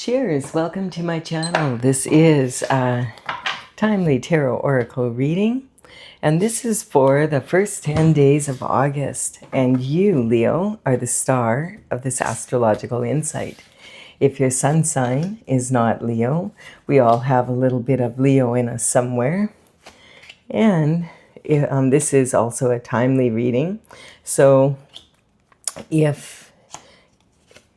Cheers, welcome to my channel. This is a timely tarot oracle reading, and this is for the first 10 days of August. And you, Leo, are the star of this astrological insight. If your sun sign is not Leo, we all have a little bit of Leo in us somewhere. And this is also a timely reading. So if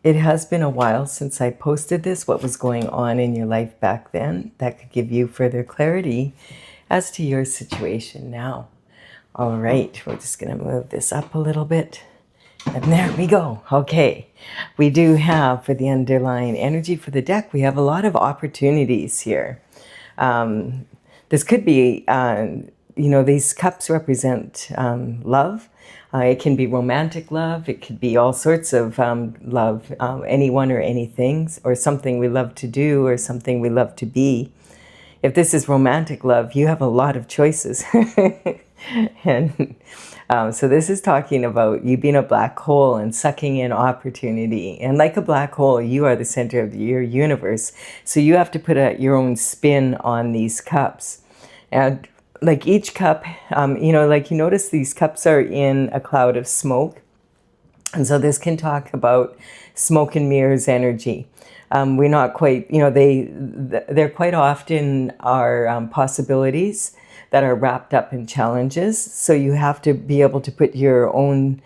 it has been a while since I posted this, what was going on in your life back then, that could give you further clarity as to your situation now. All right, we're just going to move this up a little bit. And there we go. Okay, we do have, for the underlying energy for the deck, we have a lot of opportunities here. This could be, these cups represent love. It can be romantic love. It could be all sorts of love, anyone or anything, or something we love to do or something we love to be. If this is romantic love, you have a lot of choices. And so this is talking about you being a black hole and sucking in opportunity. And like a black hole, you are the center of your universe. So you have to put your own spin on these cups. And like each cup, you notice these cups are in a cloud of smoke. And so this can talk about smoke and mirrors energy. We're not quite, they're quite often are possibilities that are wrapped up in challenges. So you have to be able to put your own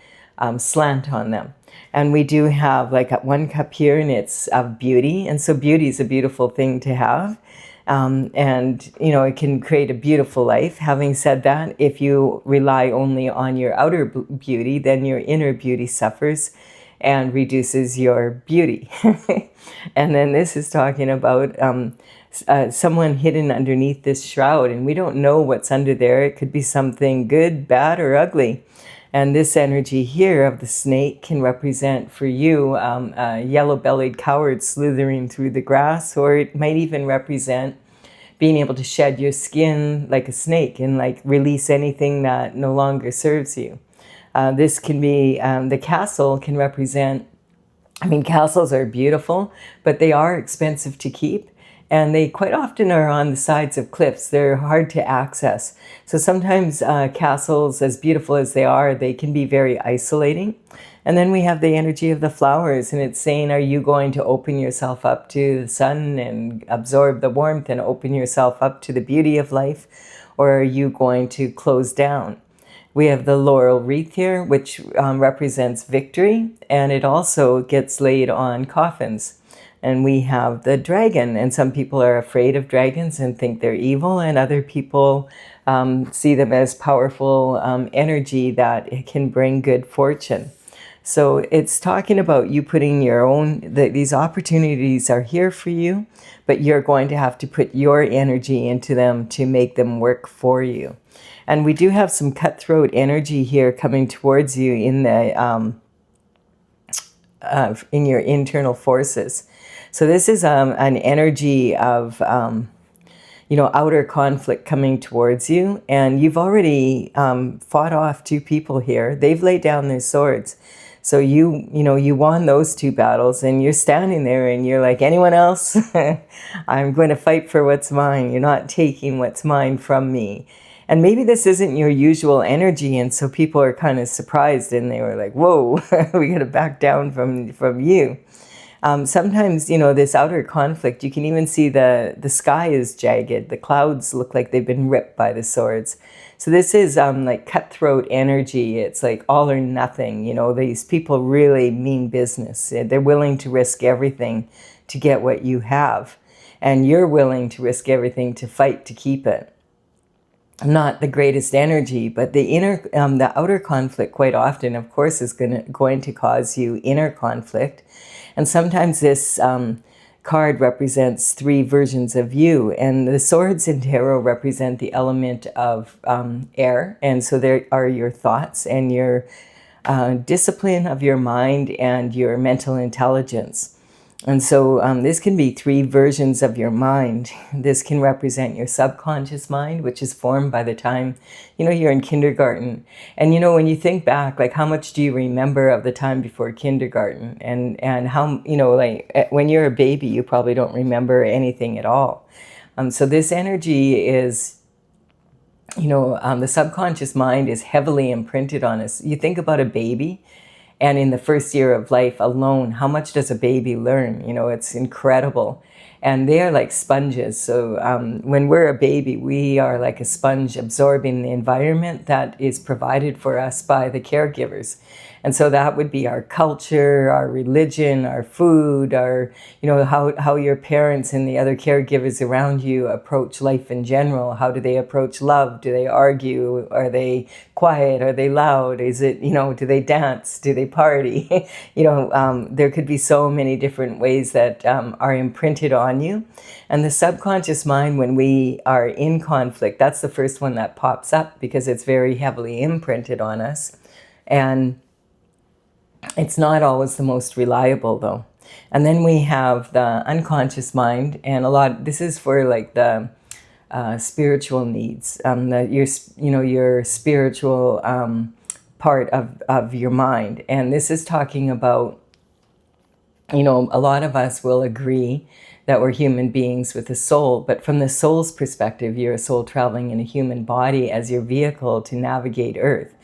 slant on them. And we do have like one cup here, and it's of beauty. And so beauty is a beautiful thing to have. It can create a beautiful life. Having said that, if you rely only on your outer beauty, then your inner beauty suffers and reduces your beauty. And then this is talking about someone hidden underneath this shroud, and we don't know what's under there. It could be something good, bad, or ugly. And this energy here of the snake can represent for you a yellow-bellied coward slithering through the grass, or it might even represent being able to shed your skin like a snake and like release anything that no longer serves you. This can be, the castle can represent, castles are beautiful, but they are expensive to keep. And they quite often are on the sides of cliffs. They're hard to access. So sometimes castles, as beautiful as they are, they can be very isolating. And then we have the energy of the flowers, and it's saying, are you going to open yourself up to the sun and absorb the warmth and open yourself up to the beauty of life? Or are you going to close down? We have the laurel wreath here, which represents victory, and it also gets laid on coffins. And we have the dragon, and some people are afraid of dragons and think they're evil, and other people see them as powerful energy that it can bring good fortune. So it's talking about you putting your own, these opportunities are here for you, but you're going to have to put your energy into them to make them work for you. And we do have some cutthroat energy here coming towards you in the in your internal forces. So this is an energy of, outer conflict coming towards you. And you've already fought off two people here. They've laid down their swords. So you won those two battles, and you're standing there and you're like, anyone else? I'm going to fight for what's mine. You're not taking what's mine from me. And maybe this isn't your usual energy, and so people are kind of surprised, and they were like, whoa, we got to back down from you. Sometimes, this outer conflict, you can even see the sky is jagged. The clouds look like they've been ripped by the swords. So this is like cutthroat energy. It's like all or nothing. These people really mean business. They're willing to risk everything to get what you have. And you're willing to risk everything to fight to keep it. Not the greatest energy, but the outer conflict quite often, of course, is going to cause you inner conflict. And sometimes this card represents three versions of you, and the swords in tarot represent the element of air. And so there are your thoughts and your discipline of your mind and your mental intelligence. And so this can be three versions of your mind. This can represent your subconscious mind, which is formed by the time, you're in kindergarten. And, when you think back, like, how much do you remember of the time before kindergarten? And how, like, when you're a baby, you probably don't remember anything at all. So this energy is, the subconscious mind is heavily imprinted on us. You think about a baby, and in the first year of life alone, how much does a baby learn? It's incredible. And they are like sponges. So when we're a baby, we are like a sponge absorbing the environment that is provided for us by the caregivers. And so that would be our culture, our religion, our food, our, how your parents and the other caregivers around you approach life in general. How do they approach love? Do they argue? Are they quiet? Are they loud? Is it, do they dance? Do they party? There could be so many different ways that are imprinted on you. And the subconscious mind, when we are in conflict, that's the first one that pops up because it's very heavily imprinted on us. And it's not always the most reliable, though. And then we have the unconscious mind, and this is for like the spiritual needs, your spiritual part of your mind. And this is talking about, a lot of us will agree that we're human beings with a soul, but from the soul's perspective, you're a soul traveling in a human body as your vehicle to navigate Earth.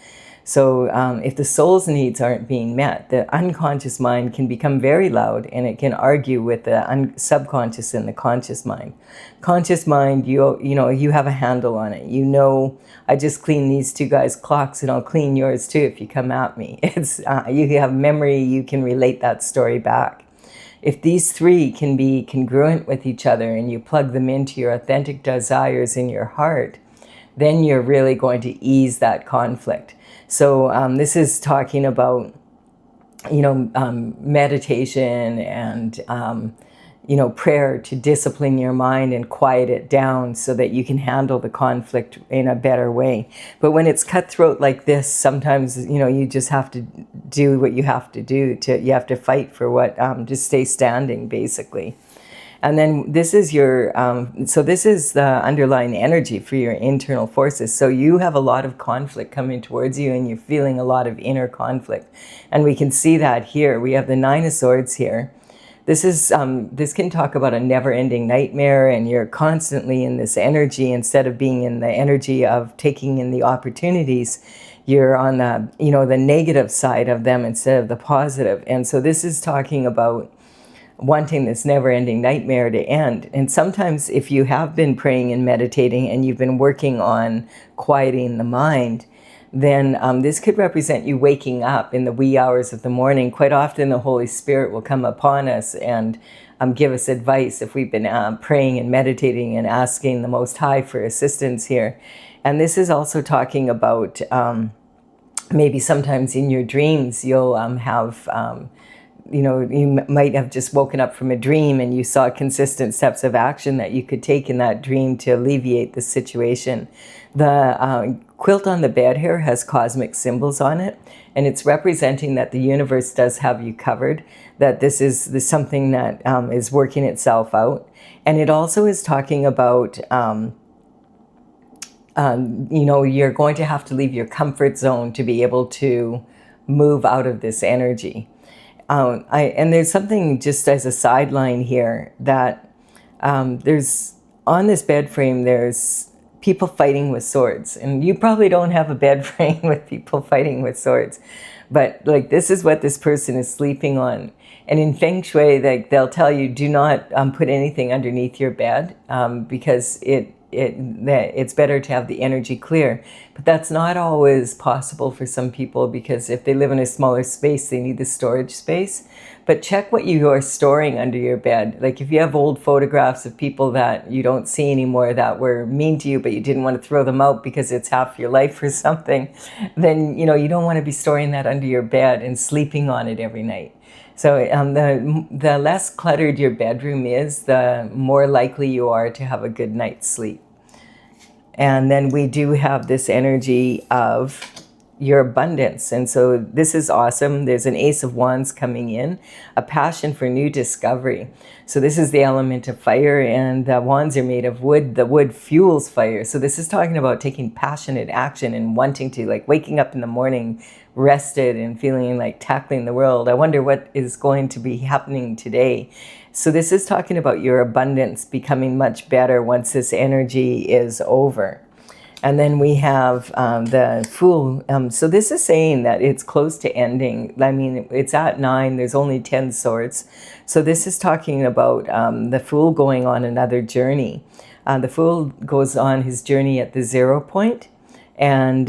So if the soul's needs aren't being met, the unconscious mind can become very loud, and it can argue with the subconscious and the conscious mind. Conscious mind, you have a handle on it. I just cleaned these two guys' clocks, and I'll clean yours too if you come at me. It's you have memory, you can relate that story back. If these three can be congruent with each other and you plug them into your authentic desires in your heart, then you're really going to ease that conflict. So this is talking about, meditation and, prayer to discipline your mind and quiet it down so that you can handle the conflict in a better way. But when it's cutthroat like this, sometimes, you just have to do what you have to do. You have to fight for what, to stay standing, basically. And then this is this is the underlying energy for your internal forces. So you have a lot of conflict coming towards you, and you're feeling a lot of inner conflict. And we can see that here. We have the Nine of Swords here. This can talk about a never-ending nightmare, and you're constantly in this energy instead of being in the energy of taking in the opportunities. You're on the negative side of them instead of the positive. And so this is talking about wanting this never-ending nightmare to end. And sometimes if you have been praying and meditating and you've been working on quieting the mind, then this could represent you waking up in the wee hours of the morning. Quite often the Holy Spirit will come upon us and give us advice if we've been praying and meditating and asking the Most High for assistance here. And this is also talking about maybe sometimes in your dreams you'll have you might have just woken up from a dream and you saw consistent steps of action that you could take in that dream to alleviate the situation. The quilt on the bed here has cosmic symbols on it, and it's representing that the universe does have you covered, that this is something that is working itself out. And it also is talking about you're going to have to leave your comfort zone to be able to move out of this energy. And there's something just as a sideline here that there's on this bed frame, there's people fighting with swords. And you probably don't have a bed frame with people fighting with swords. But like, this is what this person is sleeping on. And in Feng Shui, they'll tell you, do not put anything underneath your bed because it's better to have the energy clear. But that's not always possible for some people, because if they live in a smaller space, they need the storage space. But check what you are storing under your bed. Like if you have old photographs of people that you don't see anymore that were mean to you, but you didn't want to throw them out because it's half your life or something, then you don't want to be storing that under your bed and sleeping on it every night. So the less cluttered your bedroom is, the more likely you are to have a good night's sleep. And then we do have this energy of your abundance. And so this is awesome. There's an Ace of Wands coming in, a passion for new discovery. So this is the element of fire, and the wands are made of wood. The wood fuels fire. So this is talking about taking passionate action and wanting to, like, waking up in the morning rested and feeling like tackling the world. I wonder what is going to be happening today. So this is talking about your abundance becoming much better once this energy is over. And then we have the Fool. So this is saying that it's close to ending. I mean, it's at 9. There's only 10 swords. So this is talking about the Fool going on another journey. The Fool goes on his journey at the 0 point. And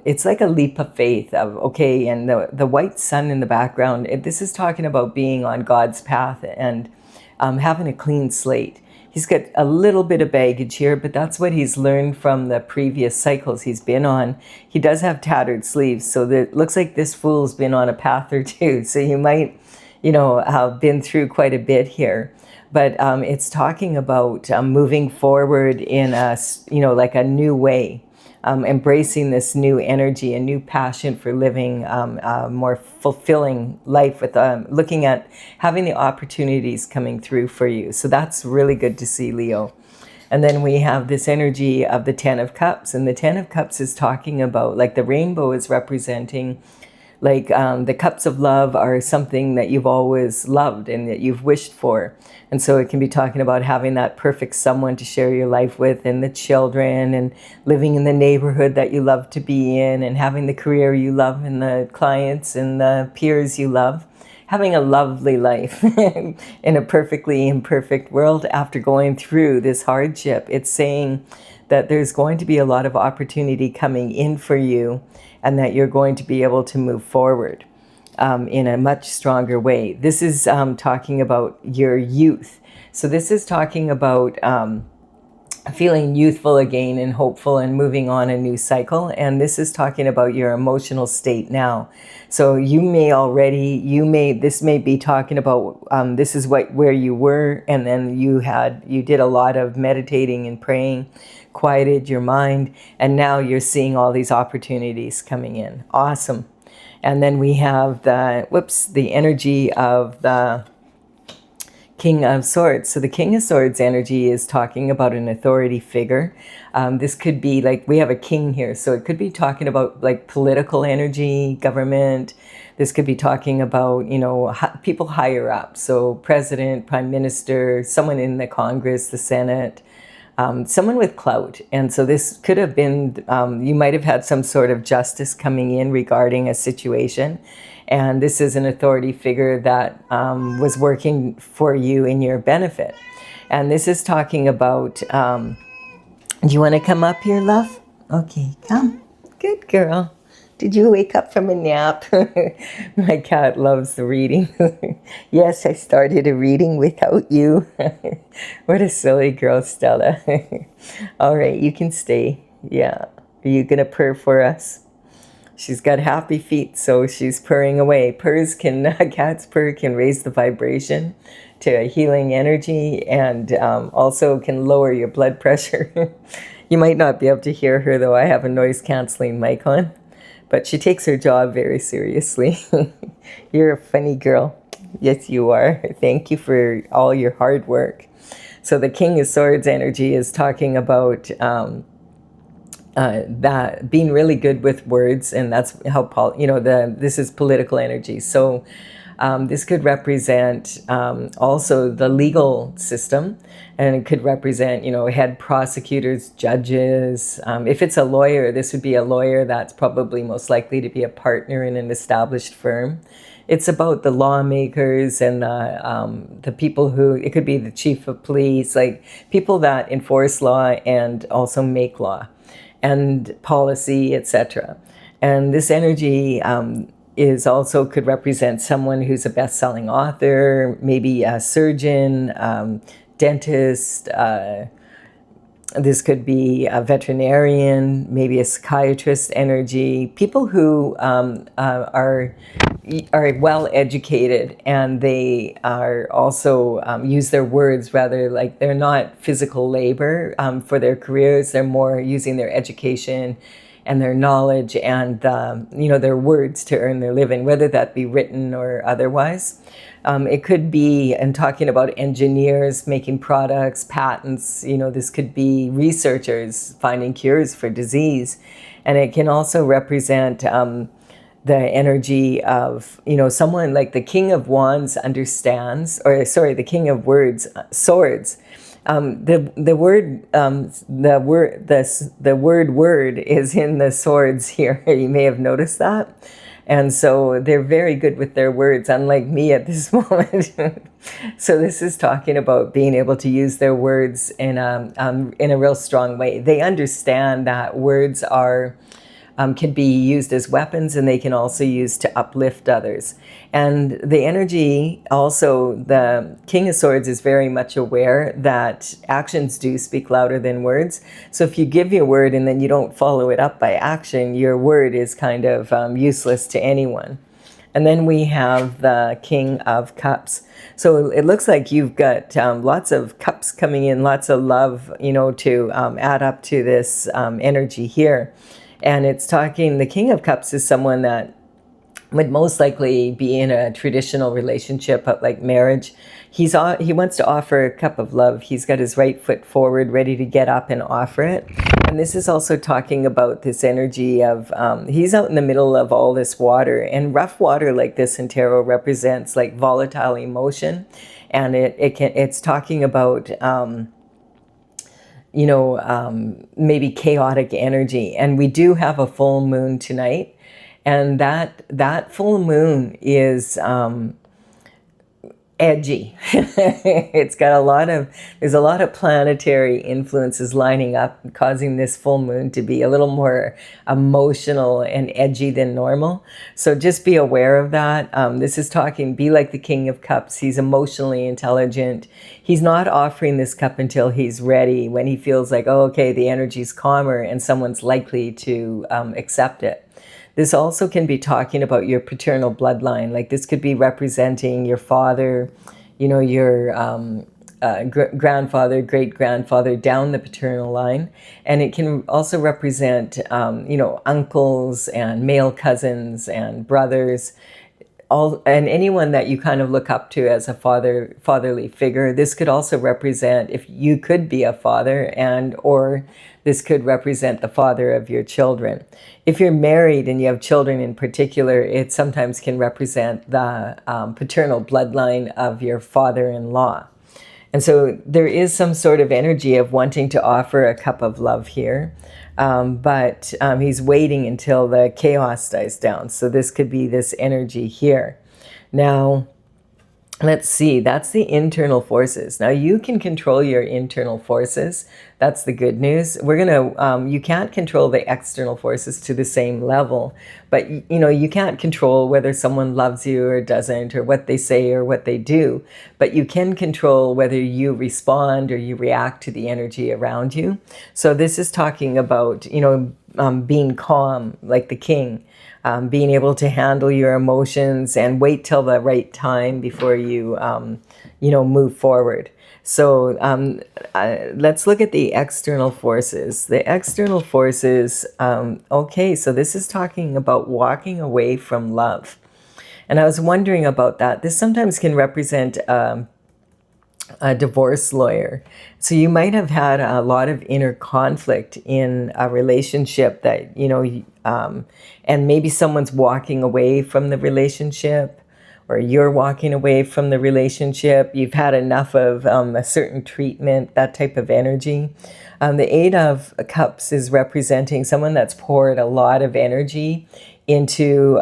it's like a leap of faith of, okay, and the white sun in the background, this is talking about being on God's path and having a clean slate. He's got a little bit of baggage here, but that's what he's learned from the previous cycles he's been on. He does have tattered sleeves, so it looks like this Fool's been on a path or two. So you might, have been through quite a bit here. But it's talking about moving forward in a, like a new way. Embracing this new energy, a new passion for living a more fulfilling life with looking at having the opportunities coming through for you. So that's really good to see, Leo. And then we have this energy of the 10 of Cups. And the 10 of Cups is talking about, like, the rainbow is representing, like, the cups of love are something that you've always loved and that you've wished for. And so it can be talking about having that perfect someone to share your life with, and the children, and living in the neighborhood that you love to be in, and having the career you love, and the clients and the peers you love. Having a lovely life in a perfectly imperfect world after going through this hardship. It's saying that there's going to be a lot of opportunity coming in for you, and that you're going to be able to move forward in a much stronger way. This is talking about your youth. So this is talking about feeling youthful again and hopeful and moving on a new cycle. And this is talking about your emotional state now. So this may be talking about, this is where you were, and then you did a lot of meditating and praying, quieted your mind, and now you're seeing all these opportunities coming in. Awesome. And then we have the energy of the King of Swords. So the King of Swords energy is talking about an authority figure. This could be like, we have a king here, so it could be talking about like political energy, government. This could be talking about, people higher up. So president, prime minister, someone in the Congress, the Senate, someone with clout. And so this could have been, you might have had some sort of justice coming in regarding a situation. And this is an authority figure that was working for you in your benefit. And this is talking about, do you want to come up here, love? Okay, come. Good girl. Did you wake up from a nap? My cat loves the reading. Yes, I started a reading without you. What a silly girl, Stella. All right, you can stay. Yeah. Are you going to purr for us? She's got happy feet, so she's purring away. Cat's purr can raise the vibration to a healing energy, and also can lower your blood pressure. You might not be able to hear her, though. I have a noise-canceling mic on. But she takes her job very seriously. You're a funny girl. Yes, you are. Thank you for all your hard work. So the King of Swords energy is talking about that being really good with words, and that's how this is political energy. So this could represent also the legal system, and it could represent, head prosecutors, judges. If it's a lawyer, this would be a lawyer that's probably most likely to be a partner in an established firm. It's about the lawmakers and the people who, it could be the chief of police, like people that enforce law and also make law and policy, etc. And this energy is also could represent someone who's a best-selling author, maybe a surgeon, dentist. This could be a veterinarian, maybe a psychiatrist energy. People who are well educated, and they are also use their words rather, like they're not physical labor for their careers. They're more using their education and their knowledge and their words to earn their living, whether that be written or otherwise. It could be, and talking about engineers making products, patents, this could be researchers finding cures for disease. And it can also represent the energy of, someone like the King of Wands understands, or sorry, the King of Words, swords. The word is in the swords here. You may have noticed that. And so they're very good with their words, unlike me at this moment. So this is talking about being able to use their words in a real strong way. They understand that words can be used as weapons, and they can also use to uplift others. And the energy, also, the King of Swords is very much aware that actions do speak louder than words. So if you give your word and then you don't follow it up by action, your word is kind of useless to anyone. And then we have the King of Cups. So it looks like you've got lots of cups coming in, lots of love, to add up to this energy here. And it's talking, the King of Cups is someone that would most likely be in a traditional relationship, like marriage. He wants to offer a cup of love. He's got his right foot forward, ready to get up and offer it. And this is also talking about this energy of, he's out in the middle of all this water. And rough water like this in tarot represents like volatile emotion. And it's talking about maybe chaotic energy. And we do have a full moon tonight. And that full moon is edgy. It's got there's a lot of planetary influences lining up, causing this full moon to be a little more emotional and edgy than normal. So just be aware of that. This is talking, be like the King of Cups. He's emotionally intelligent. He's not offering this cup until he's ready, when he feels like, oh, okay, the energy's calmer and someone's likely to accept it. This also can be talking about your paternal bloodline. Like this could be representing your father, your grandfather, great-grandfather down the paternal line. And it can also represent, uncles and male cousins and brothers, and anyone that you kind of look up to as a fatherly figure. This could also represent if you could be a father, or this could represent the father of your children. If you're married and you have children in particular, it sometimes can represent the paternal bloodline of your father-in-law. And so there is some sort of energy of wanting to offer a cup of love here. But he's waiting until the chaos dies down. So this could be this energy here. Now, let's see, that's the internal forces. Now you can control your internal forces. That's the good news. You can't control the external forces to the same level, but you can't control whether someone loves you or doesn't, or what they say or what they do, but you can control whether you respond or you react to the energy around you. So this is talking about, being calm, like the king. Being able to handle your emotions and wait till the right time before you, move forward. So let's look at the external forces. The external forces, okay, so this is talking about walking away from love. And I was wondering about that. This sometimes can represent a divorce lawyer. So you might have had a lot of inner conflict in a relationship that, and maybe someone's walking away from the relationship, or you're walking away from the relationship. You've had enough of a certain treatment, that type of energy. The Eight of Cups is representing someone that's poured a lot of energy into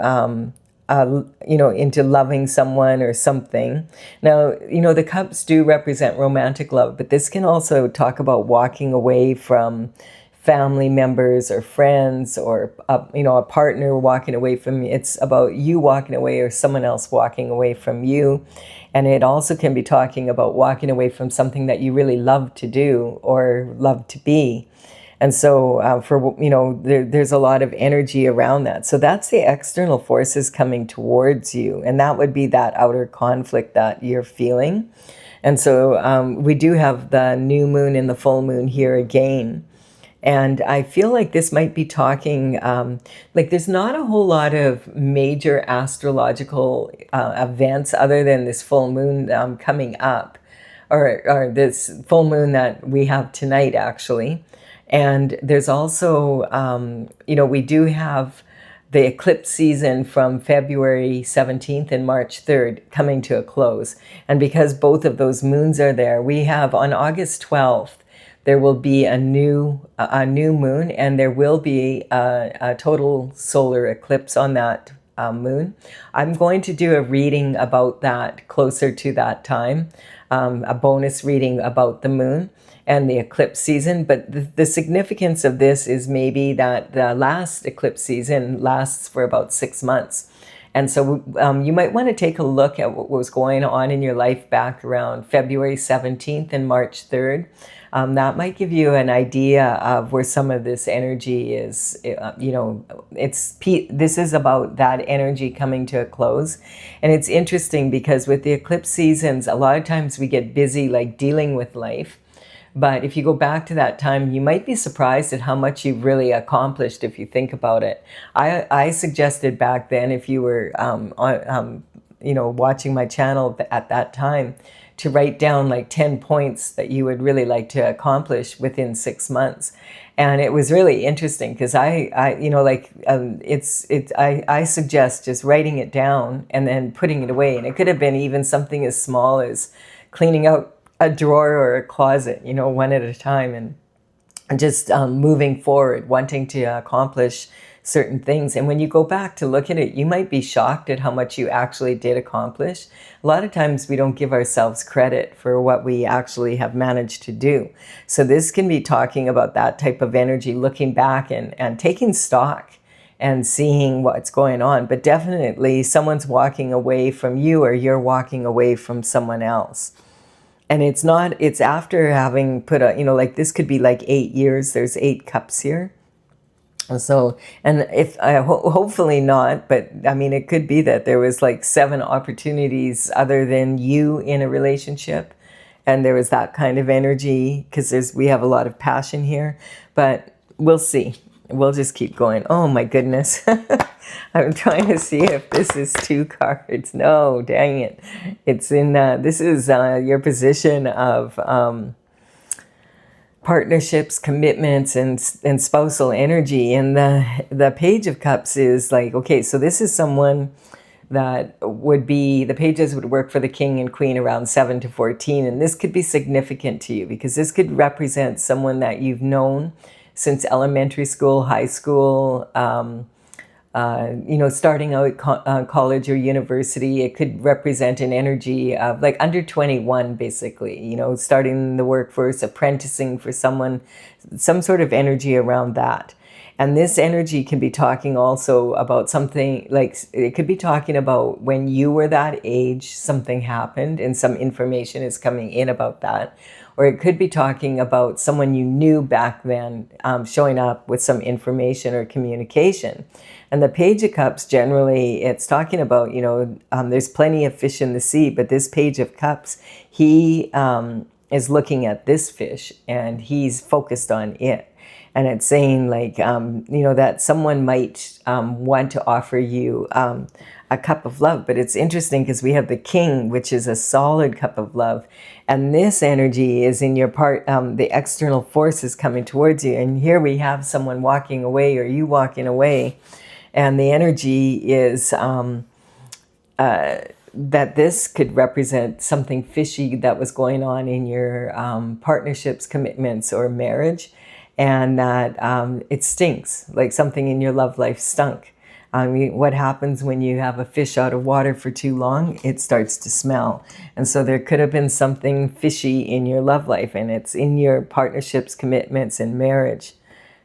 into loving someone or something. Now, the cups do represent romantic love, but this can also talk about walking away from family members or friends, or a partner walking away from you. It's about you walking away or someone else walking away from you. And it also can be talking about walking away from something that you really love to do or love to be. And so there's a lot of energy around that. So that's the external forces coming towards you. And that would be that outer conflict that you're feeling. And so we do have the new moon and the full moon here again. And I feel like this might be talking, like there's not a whole lot of major astrological events other than this full moon coming up, or this full moon that we have tonight, actually. And there's also, we do have the eclipse season from February 17th and March 3rd coming to a close. And because both of those moons are there, we have on August 12th, there will be a new moon, and there will be a total solar eclipse on that moon. I'm going to do a reading about that closer to that time, a bonus reading about the moon and the eclipse season. But the significance of this is maybe that the last eclipse season lasts for about 6 months. And so you might want to take a look at what was going on in your life back around February 17th and March 3rd. That might give you an idea of where some of this energy is. This is about that energy coming to a close. And it's interesting because with the eclipse seasons, a lot of times we get busy like dealing with life. But if you go back to that time, you might be surprised at how much you've really accomplished if you think about it. I suggested back then, if you were watching my channel at that time, to write down like 10 points that you would really like to accomplish within 6 months. And it was really interesting because I suggest just writing it down and then putting it away. And it could have been even something as small as cleaning out a drawer or a closet, one at a time, and just moving forward, wanting to accomplish certain things. And when you go back to look at it, you might be shocked at how much you actually did accomplish. A lot of times we don't give ourselves credit for what we actually have managed to do. So this can be talking about that type of energy, looking back and taking stock and seeing what's going on. But definitely someone's walking away from you, or you're walking away from someone else. And it's after having put this could be like 8 years. There's 8 cups here. So, and if hopefully not, but I mean, it could be that there was like 7 opportunities other than you in a relationship. And there was that kind of energy because we have a lot of passion here, but we'll see. We'll just keep going. Oh my goodness. I'm trying to see if this is 2 cards. No, dang it. It's in, this is your position of partnerships, commitments, and spousal energy. And the Page of Cups is like, okay, so this is someone that would be, the pages would work for the king and queen around 7 to 14. And this could be significant to you because this could represent someone that you've known since elementary school, high school, starting out college or university. It could represent an energy of like under 21, basically, starting the workforce, apprenticing for someone, some sort of energy around that. And this energy can be talking also about something like, it could be talking about when you were that age, something happened and some information is coming in about that. Or it could be talking about someone you knew back then showing up with some information or communication. And the Page of Cups, generally, it's talking about, there's plenty of fish in the sea, but this Page of Cups, he is looking at this fish and he's focused on it. And it's saying like, that someone might want to offer you a cup of love. But it's interesting because we have the King, which is a solid cup of love. And this energy is in your part, the external forces coming towards you. And here we have someone walking away, or you walking away. And the energy is that this could represent something fishy that was going on in your partnerships, commitments, or marriage. And that it stinks, like something in your love life stunk. I mean, what happens when you have a fish out of water for too long? It starts to smell. And so there could have been something fishy in your love life, and it's in your partnerships, commitments, and marriage.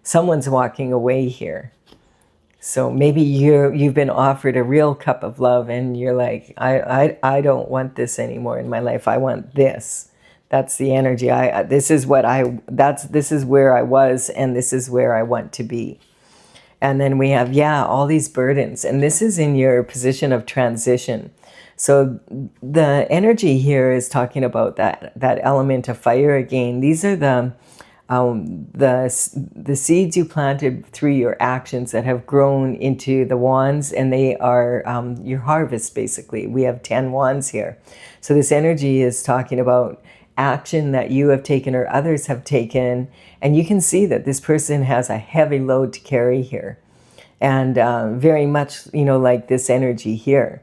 Someone's walking away here. So maybe you've been offered a real cup of love, and you're like, I don't want this anymore in my life. I want this. That's the energy. This is where I was, and this is where I want to be. And then we have, all these burdens. And this is in your position of transition. So the energy here is talking about that element of fire again. These are the The seeds you planted through your actions that have grown into the wands, and they are your harvest, basically. We have 10 wands here. So this energy is talking about action that you have taken or others have taken, and you can see that this person has a heavy load to carry here, and very much, like this energy here.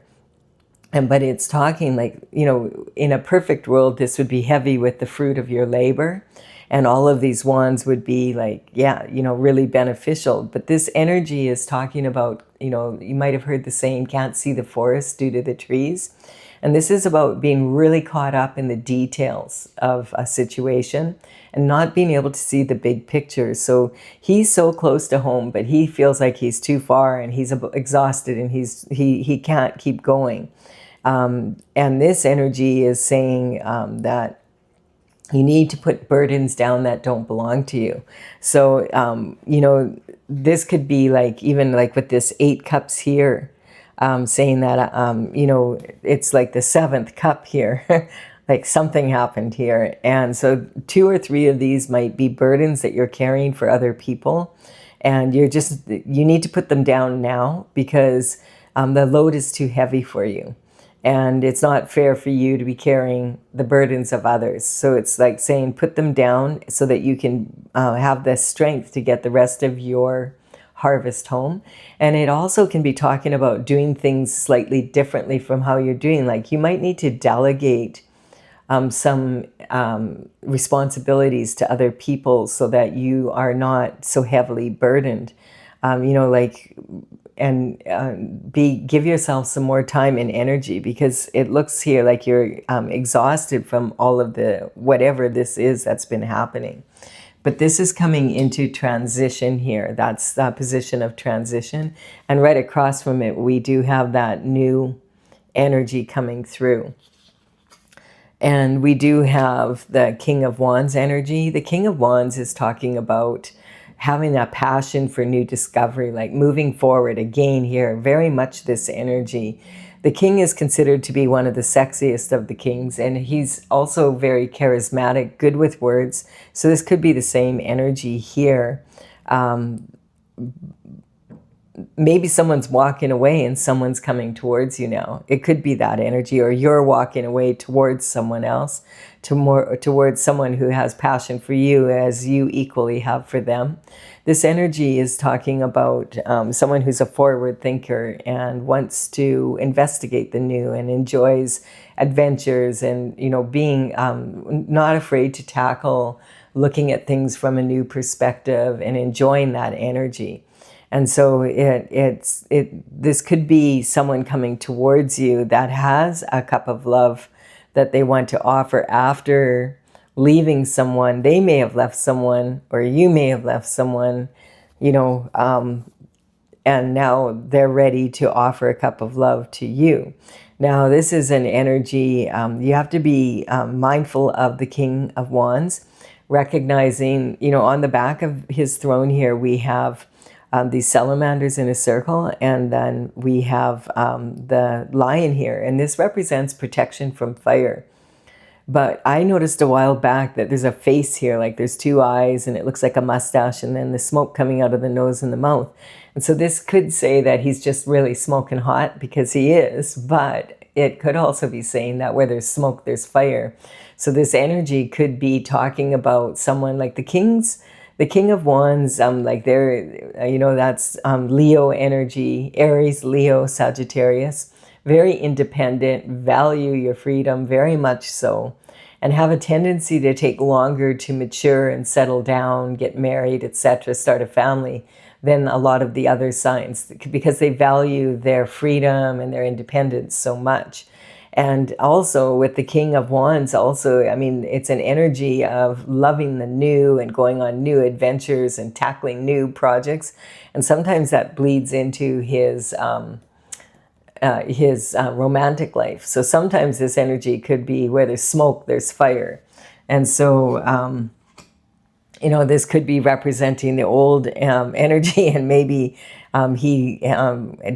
But it's talking like, in a perfect world, this would be heavy with the fruit of your labor. And all of these wands would be like, really beneficial. But this energy is talking about, you might have heard the saying, can't see the forest due to the trees. And this is about being really caught up in the details of a situation and not being able to see the big picture. So he's so close to home, but he feels like he's too far and he's exhausted and he can't keep going. And this energy is saying that you need to put burdens down that don't belong to you. So, this could be like, even like with this 8 cups here, saying that, it's like the 7th cup here, like something happened here. And so 2 or 3 of these might be burdens that you're carrying for other people. And you need to put them down now because the load is too heavy for you. And it's not fair for you to be carrying the burdens of others. So it's like saying, put them down so that you can have the strength to get the rest of your harvest home. And it also can be talking about doing things slightly differently from how you're doing. Like you might need to delegate some responsibilities to other people so that you are not so heavily burdened. Give yourself some more time and energy, because it looks here like you're exhausted from all of the whatever this is that's been happening. But this is coming into transition here. That's the position of transition. And right across from it, we do have that new energy coming through. And we do have the King of Wands energy. The King of Wands is talking about having that passion for new discovery, like moving forward again here, very much this energy. The king is considered to be one of the sexiest of the kings, and he's also very charismatic, good with words. So this could be the same energy here. Maybe someone's walking away and someone's coming towards you now. It could be that energy, or you're walking away towards someone else, towards someone who has passion for you as you equally have for them. This energy is talking about someone who's a forward thinker and wants to investigate the new and enjoys adventures and, being not afraid to tackle looking at things from a new perspective and enjoying that energy. And so this could be someone coming towards you that has a cup of love that they want to offer after leaving someone. They may have left someone, or you may have left someone, and now they're ready to offer a cup of love to you. Now, this is an energy, you have to be mindful of the King of Wands, recognizing, on the back of his throne here, we have these salamanders in a circle, and then we have the lion here, and this represents protection from fire. But I noticed a while back that there's a face here, like there's 2 eyes, and it looks like a mustache, and then the smoke coming out of the nose and the mouth. And so this could say that he's just really smoking hot, because he is, but it could also be saying that where there's smoke, there's fire. So this energy could be talking about someone like the King of Wands, like they're, that's Leo energy, Aries, Leo, Sagittarius, very independent, value your freedom, very much so, and have a tendency to take longer to mature and settle down, get married, etc., start a family than a lot of the other signs, because they value their freedom and their independence so much. And also with the King of Wands, it's an energy of loving the new and going on new adventures and tackling new projects. And sometimes that bleeds into his romantic life. So sometimes this energy could be where there's smoke, there's fire. And so, this could be representing the old energy, and maybe he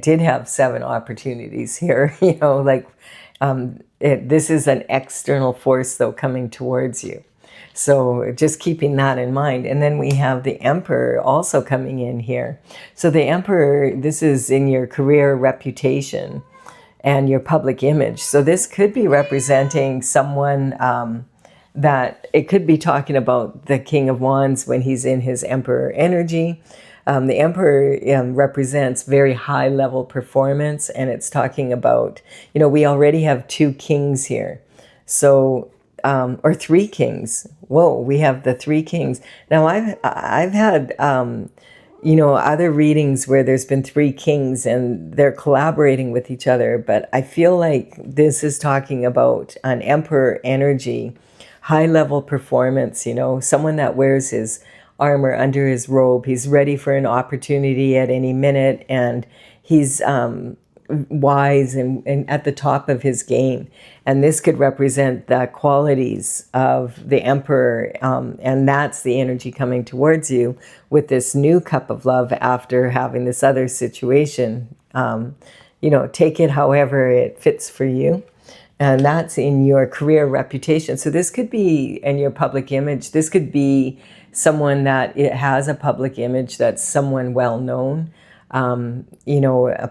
did have 7 opportunities here, this is an external force, though, coming towards you. So just keeping that in mind. And then we have the Emperor also coming in here. So the Emperor, this is in your career, reputation, and your public image. So this could be representing someone that it could be talking about the King of Wands when he's in his Emperor energy. The Emperor represents very high level performance, and it's talking about, we already have two kings here. So, or three kings. Whoa, we have the three kings. Now I've had, other readings where there's been three kings and they're collaborating with each other. But I feel like this is talking about an Emperor energy, high level performance, someone that wears his armor under his robe. He's ready for an opportunity at any minute, and he's wise and at the top of his game. And this could represent the qualities of the Emperor, and that's the energy coming towards you with this new cup of love after having this other situation. Take it however it fits for you. And that's in your career reputation. So this could be in your public image. This could be someone that it has a public image, that's someone well known,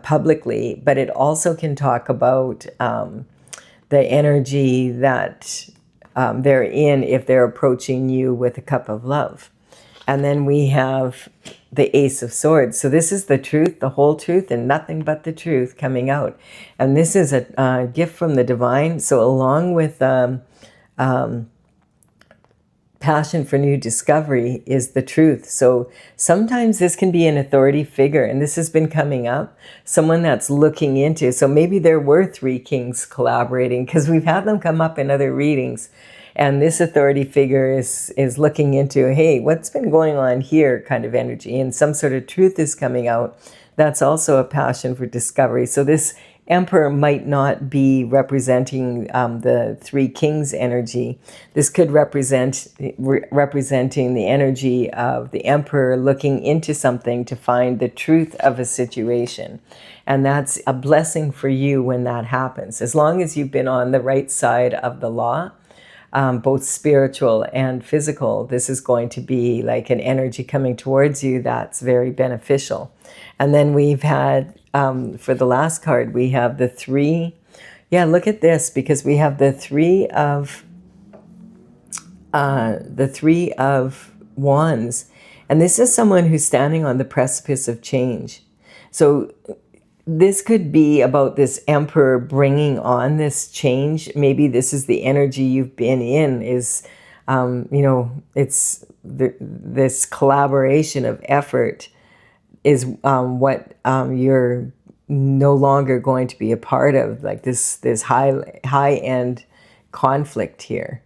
publicly. But it also can talk about the energy that they're in if they're approaching you with a cup of love. And then we have the Ace of Swords. So this is the truth, the whole truth, and nothing but the truth coming out. And this is a gift from the divine. So along with passion for new discovery is the truth. So sometimes this can be an authority figure, and this has been coming up, someone that's looking into. So maybe there were three kings collaborating, because we've had them come up in other readings. And this authority figure is looking into, hey, what's been going on here kind of energy, and some sort of truth is coming out. That's also a passion for discovery. So this Emperor might not be representing the three kings energy. This could representing the energy of the Emperor looking into something to find the truth of a situation. And that's a blessing for you when that happens. As long as you've been on the right side of the law, both spiritual and physical, this is going to be like an energy coming towards you that's very beneficial. And then we've had, for the last card, we have the three. Yeah, look at this, because we have the three of wands. And this is someone who's standing on the precipice of change. So this could be about this Emperor bringing on this change. Maybe this is the energy you've been in, is, it's this collaboration of effort is what you're no longer going to be a part of, like this high-end conflict here.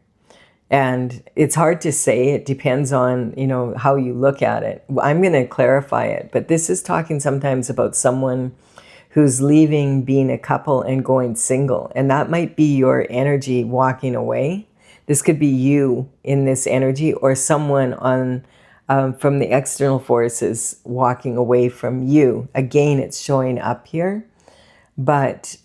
And it's hard to say. It depends on, how you look at it. I'm going to clarify it, but this is talking sometimes about someone who's leaving being a couple and going single. And that might be your energy walking away. This could be you in this energy, or someone on from the external forces walking away from you. Again, it's showing up here. But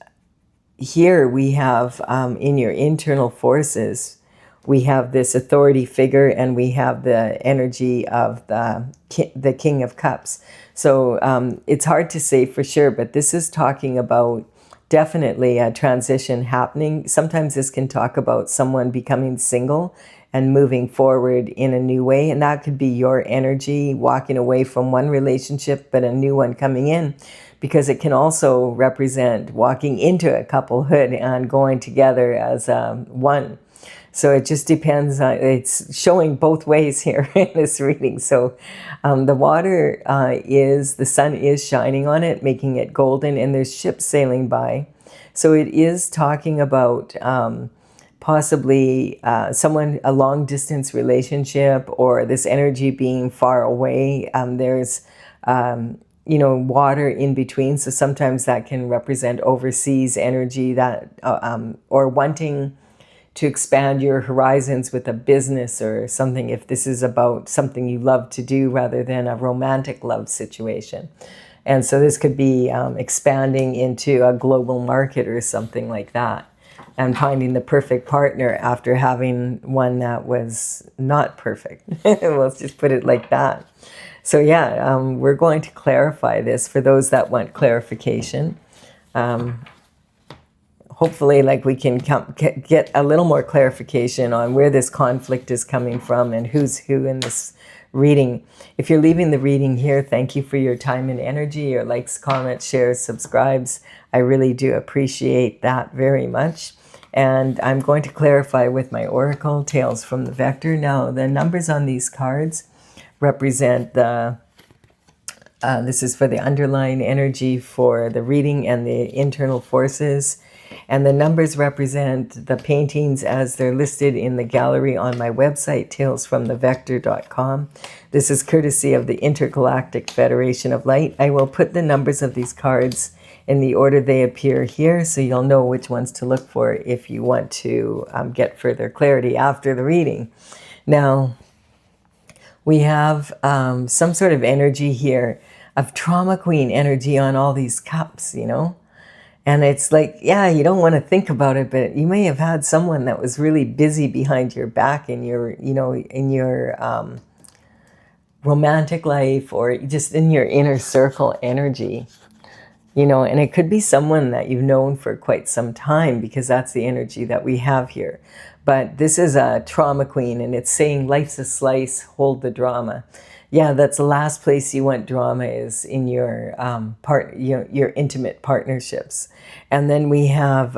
here we have, in your internal forces, we have this authority figure, and we have the energy of the King of Cups. So it's hard to say for sure, but this is talking about definitely a transition happening. Sometimes this can talk about someone becoming single and moving forward in a new way. And that could be your energy walking away from one relationship, but a new one coming in, because it can also represent walking into a couplehood and going together as one. So it just depends. It's showing both ways here in this reading. So the water the sun is shining on it, making it golden, and there's ships sailing by. So it is talking about possibly a long distance relationship, or this energy being far away. There's water in between. So sometimes that can represent overseas energy, that or wanting to expand your horizons with a business or something, if this is about something you love to do rather than a romantic love situation. And so this could be expanding into a global market or something like that. and finding the perfect partner after having one that was not perfect. Let's just put it like that. So yeah, we're going to clarify this for those that want clarification. Hopefully, like, we can get a little more clarification on where this conflict is coming from and who's who in this reading. If you're leaving the reading here, thank you for your time and energy, your likes, comments, shares, subscribes. I really do appreciate that very much. And I'm going to clarify with my oracle tales from the vector. Now, the numbers on these cards represent the this is for the underlying energy for the reading and the internal forces. And the numbers represent the paintings as they're listed in the gallery on my website, talesfromthevector.com. This is courtesy of the Intergalactic Federation of Light. I will put the numbers of these cards in the order they appear here, so you'll know which ones to look for if you want to get further clarity after the reading. Now, we have some sort of energy here of trauma queen energy on all these cups, you know? And it's like, yeah, you don't want to think about it, but you may have had someone that was really busy behind your back in your, you know, in your romantic life or just in your inner circle energy, you know, and it could be someone that you've known for quite some time because that's the energy that we have here. But this is a trauma queen and it's saying life's a slice, hold the drama. Yeah, that's the last place you want drama is in your your intimate partnerships. And then we have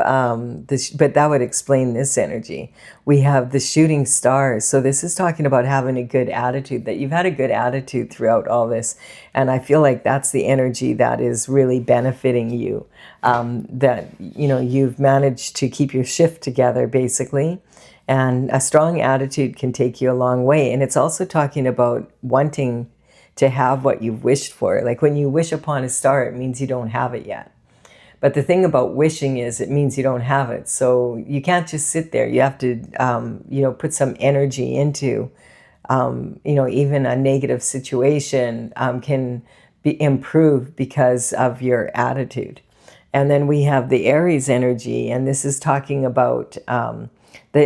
this, but that would explain this energy. We have the shooting stars. So this is talking about having a good attitude, that you've had a good attitude throughout all this. And I feel like that's the energy that is really benefiting you. That, you know, you've managed to keep your shift together, basically. And a strong attitude can take you a long way. And it's also talking about wanting to have what you've wished for. Like when you wish upon a star, it means you don't have it yet. But the thing about wishing is it means you don't have it. So you can't just sit there. You have to, you know, put some energy into, you know, even a negative situation can be improved because of your attitude. And then we have the Aries energy. And this is talking about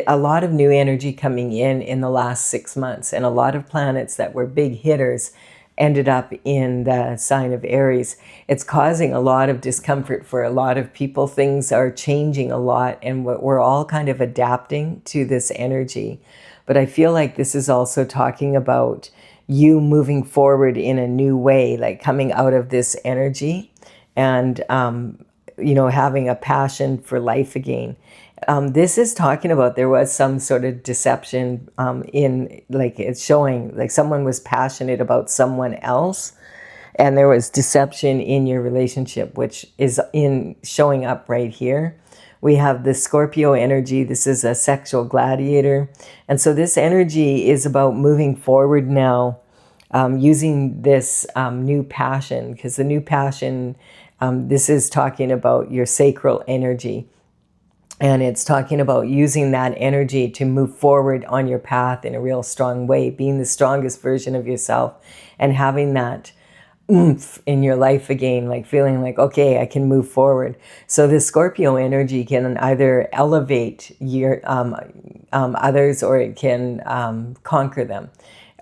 a lot of new energy coming in the last 6 months, and a lot of planets that were big hitters ended up in the sign of Aries. It's causing a lot of discomfort for a lot of people. Things are changing a lot, and we're all kind of adapting to this energy. But I feel like this is also talking about you moving forward in a new way, like coming out of this energy and, you know, having a passion for life again. This is talking about there was some sort of deception in, like, it's showing like someone was passionate about someone else and there was deception in your relationship, which is in showing up right here. We have the Scorpio energy. This is a sexual gladiator. And so this energy is about moving forward now, using this new passion, because the new passion, this is talking about your sacral energy. And it's talking about using that energy to move forward on your path in a real strong way, being the strongest version of yourself and having that oomph in your life again, like feeling like, okay, I can move forward. So this Scorpio energy can either elevate your others or it can conquer them.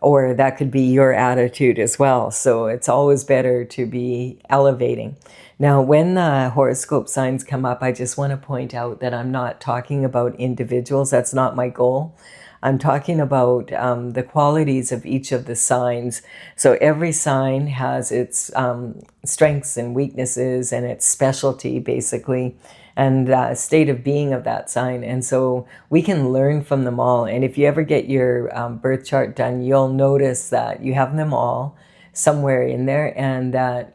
Or that could be your attitude as well. So it's always better to be elevating. Now, when the horoscope signs come up, I just want to point out that I'm not talking about individuals. That's not my goal. I'm talking about the qualities of each of the signs. So every sign has its strengths and weaknesses and its specialty, basically, and the state of being of that sign. And so we can learn from them all. And if you ever get your birth chart done, you'll notice that you have them all somewhere in there, and that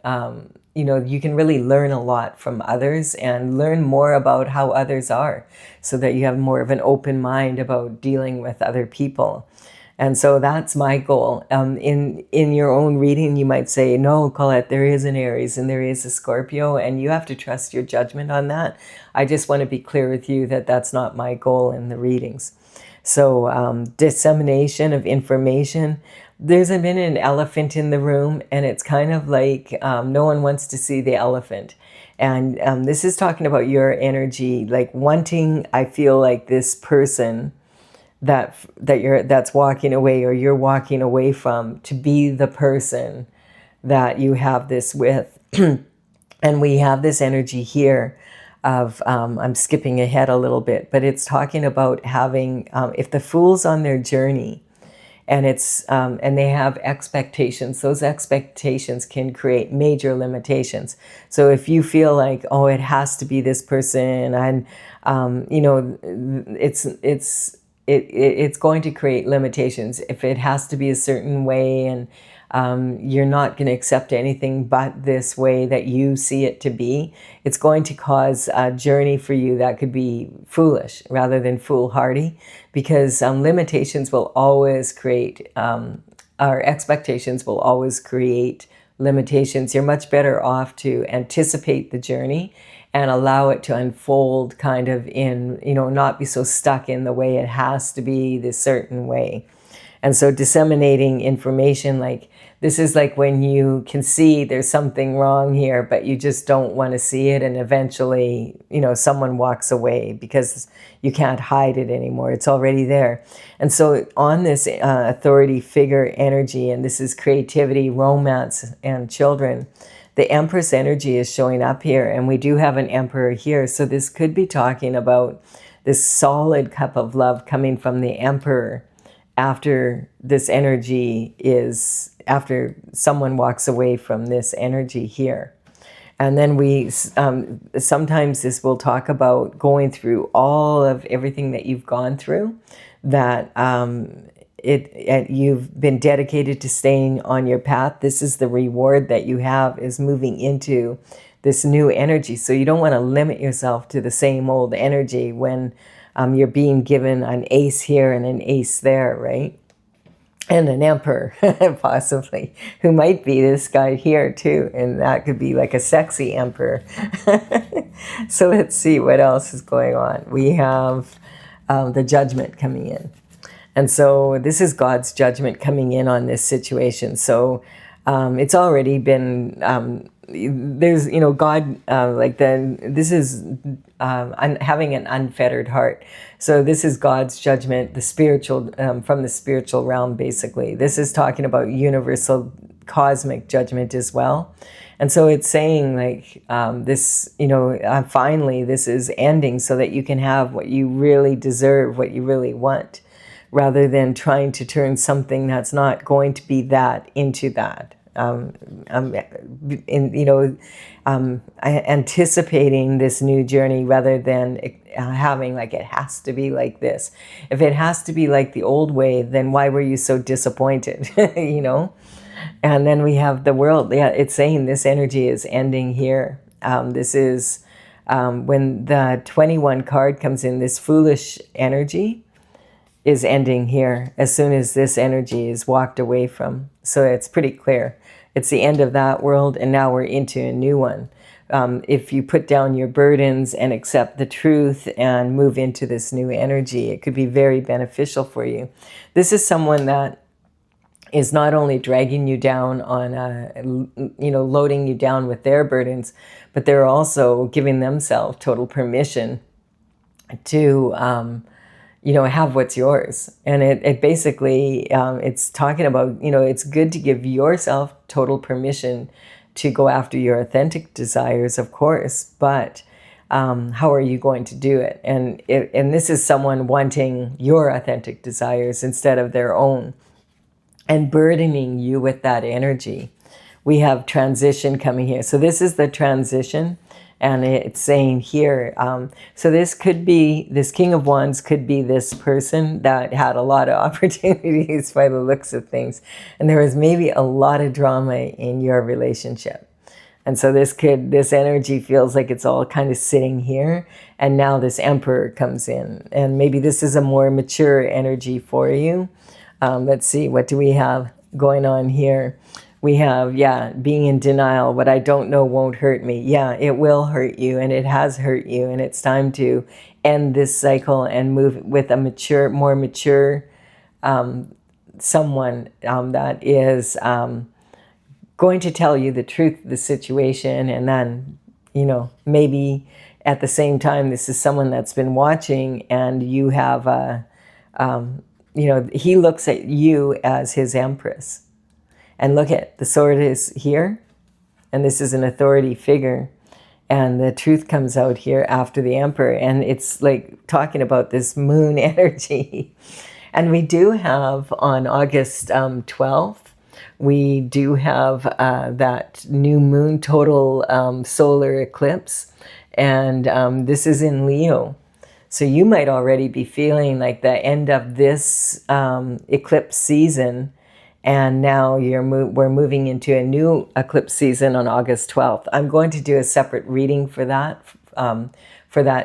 you know, you can really learn a lot from others and learn more about how others are, so that you have more of an open mind about dealing with other people. And so that's my goal. In your own reading, you might say, no, Colette, there is an Aries and there is a Scorpio, and you have to trust your judgment on that. I just want to be clear with you that that's not my goal in the readings. So dissemination of information. There's been an elephant in the room, and it's kind of like no one wants to see the elephant. And this is talking about your energy, like wanting, I feel like this person that's walking away, or you're walking away from, to be the person that you have this with. And we have this energy here of, I'm skipping ahead a little bit, but it's talking about having, if the fool's on their journey, and and they have expectations, those expectations can create major limitations. So if you feel like, oh, it has to be this person, and it's going to create limitations. If it has to be a certain way, and you're not going to accept anything but this way that you see it to be, it's going to cause a journey for you that could be foolish rather than foolhardy, because limitations will always create, our expectations will always create limitations. You're much better off to anticipate the journey and allow it to unfold kind of in, not be so stuck in the way it has to be this certain way. And so disseminating information, like this is like when you can see there's something wrong here, but you just don't want to see it. And eventually, someone walks away because you can't hide it anymore. It's already there. And so on this authority figure energy, and this is creativity, romance, and children, the Empress energy is showing up here. And we do have an Emperor here. So this could be talking about this solid cup of love coming from the Emperor after this energy after someone walks away from this energy here. And then we sometimes this will talk about going through all of everything that you've gone through, that you've been dedicated to staying on your path. This is the reward that you have, is moving into this new energy. So you don't want to limit yourself to the same old energy when you're being given an ace here and an ace there, right? And an emperor, possibly, who might be this guy here too. And that could be like a sexy emperor. So let's see what else is going on. We have the judgment coming in. And so this is God's judgment coming in on this situation. So it's already been, there's, God, this is having an unfettered heart. So this is God's judgment, the spiritual, from the spiritual realm, basically. This is talking about universal cosmic judgment as well. And so it's saying like this, finally this is ending so that you can have what you really deserve, what you really want, rather than trying to turn something that's not going to be that into that. Anticipating this new journey rather than having like it has to be like this. If it has to be like the old way, then why were you so disappointed? And then we have the world. Yeah, it's saying this energy is ending here. This is when the 21 card comes in, this foolish energy is ending here as soon as this energy is walked away from. So it's pretty clear. It's the end of that world, and now we're into a new one. If you put down your burdens and accept the truth and move into this new energy, it could be very beneficial for you. This is someone that is not only dragging you down on, loading you down with their burdens, but they're also giving themselves total permission to, have what's yours. And it basically, it's talking about, it's good to give yourself total permission to go after your authentic desires, of course, but how are you going to do it? And this is someone wanting your authentic desires instead of their own, and burdening you with that energy. We have transition coming here. So this is the transition. And it's saying here, so this could be, this King of Wands could be this person that had a lot of opportunities by the looks of things. And there was maybe a lot of drama in your relationship. And so this energy feels like it's all kind of sitting here. And now this Emperor comes in. And maybe this is a more mature energy for you. Let's see, what do we have going on here? We have, yeah, being in denial. What I don't know won't hurt me. Yeah, it will hurt you, and it has hurt you, and it's time to end this cycle and move with a mature, more mature someone that is going to tell you the truth of the situation. And then, you know, maybe at the same time, this is someone that's been watching, and you have a, you know, he looks at you as his empress. And look at, the sword is here, and this is an authority figure. And the truth comes out here after the emperor. And it's like talking about this moon energy. And we do have on August 12th, we do have that new moon total solar eclipse. And this is in Leo. So you might already be feeling like the end of this eclipse season. And now we're moving into a new eclipse season on August 12th. I'm going to do a separate reading for that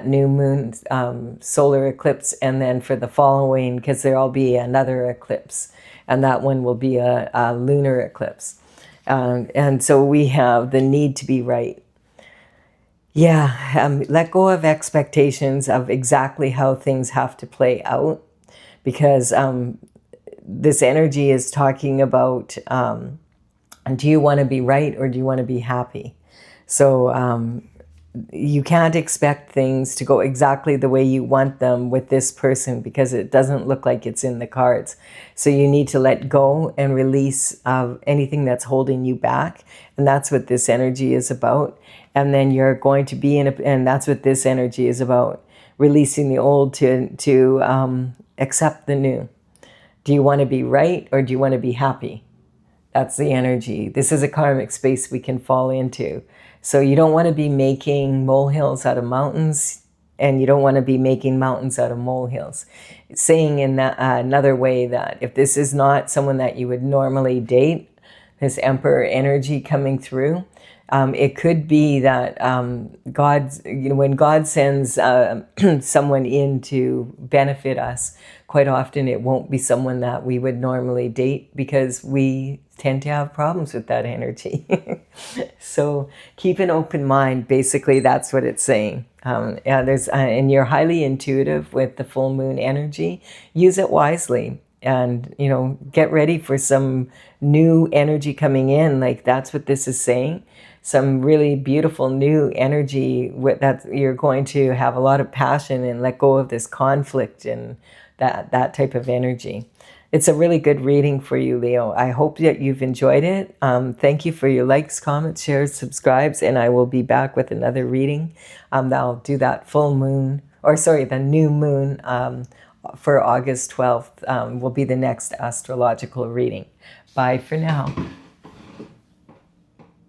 new moon solar eclipse, and then for the following, because there'll be another eclipse, and that one will be a lunar eclipse. And so we have the need to be right. Yeah, let go of expectations of exactly how things have to play out, because this energy is talking about, do you want to be right or do you want to be happy? So you can't expect things to go exactly the way you want them with this person, because it doesn't look like it's in the cards. So you need to let go and release anything that's holding you back. And that's what this energy is about. And then you're going to be and that's what this energy is about, releasing the old to accept the new. Do you want to be right or do you want to be happy? That's the energy. This is a karmic space we can fall into. So you don't want to be making molehills out of mountains, and you don't want to be making mountains out of molehills. Saying in that, another way, that if this is not someone that you would normally date, this emperor energy coming through, it could be that when God sends someone in to benefit us, quite often it won't be someone that we would normally date, because we tend to have problems with that energy. So keep an open mind. Basically, that's what it's saying. And you're highly intuitive with the full moon energy. Use it wisely. And, you know, get ready for some new energy coming in. Like, that's what this is saying. Some really beautiful new energy that you're going to have a lot of passion and let go of this conflict and that type of energy. It's a really good reading for you, Leo. I hope that you've enjoyed it. Thank you for your likes, comments, shares, subscribes, and I will be back with another reading. I'll do that the new moon for August 12th will be the next astrological reading. Bye for now.